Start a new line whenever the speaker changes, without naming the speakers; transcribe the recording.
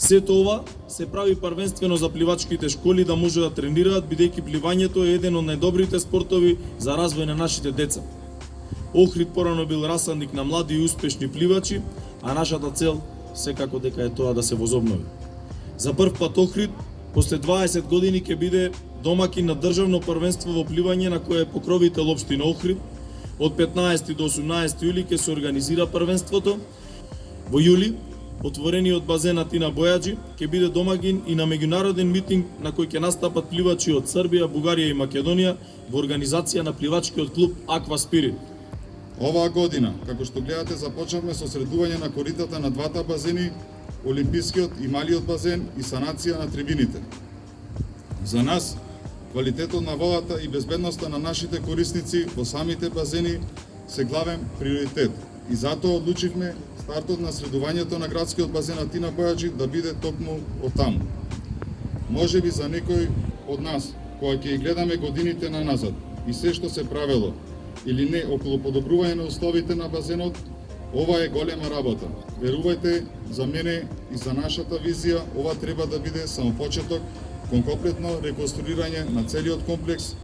Сето ова се прави првенствено за пливачките школи да може да тренираат, бидејќи пливањето е еден од најдобрите спортови за развој на нашите деца. Охрид порано бил расадник на млади и успешни пливачи, а нашата цел секако дека е тоа да се возобнови. За прв пат Охрид, после 20 години ќе биде домакин на државно првенство во пливање на кое е покровител општина Охрид. Од 15 до 18 јули ќе се организира првенството. Во јули, отворениот базен Атина Бојаджи ќе биде домакин и на меѓународен митинг на кој ќе настапат пливачи од Србија, Бугарија и Македонија во организација на пливачкиот клуб Аква Спирит.
Оваа година, како што гледате, започнавме со средување на коритата на двата базени, Олимпискиот и малиот базен и санација на трибините. За нас, квалитетот на водата и безбедноста на нашите корисници во самите базени се главен приоритет и затоа одлучивме стартот на средувањето на градскиот базен Атина Бојаджи да биде токму од таму. Може би за некој од нас, кога ќе гледаме годините на назад и се што се правело или не околу подобрување на условите на базенот, ова е голема работа. Верувајте, за мене и за нашата визија, ова треба да биде само почеток кон комплетно реконструирање на целиот комплекс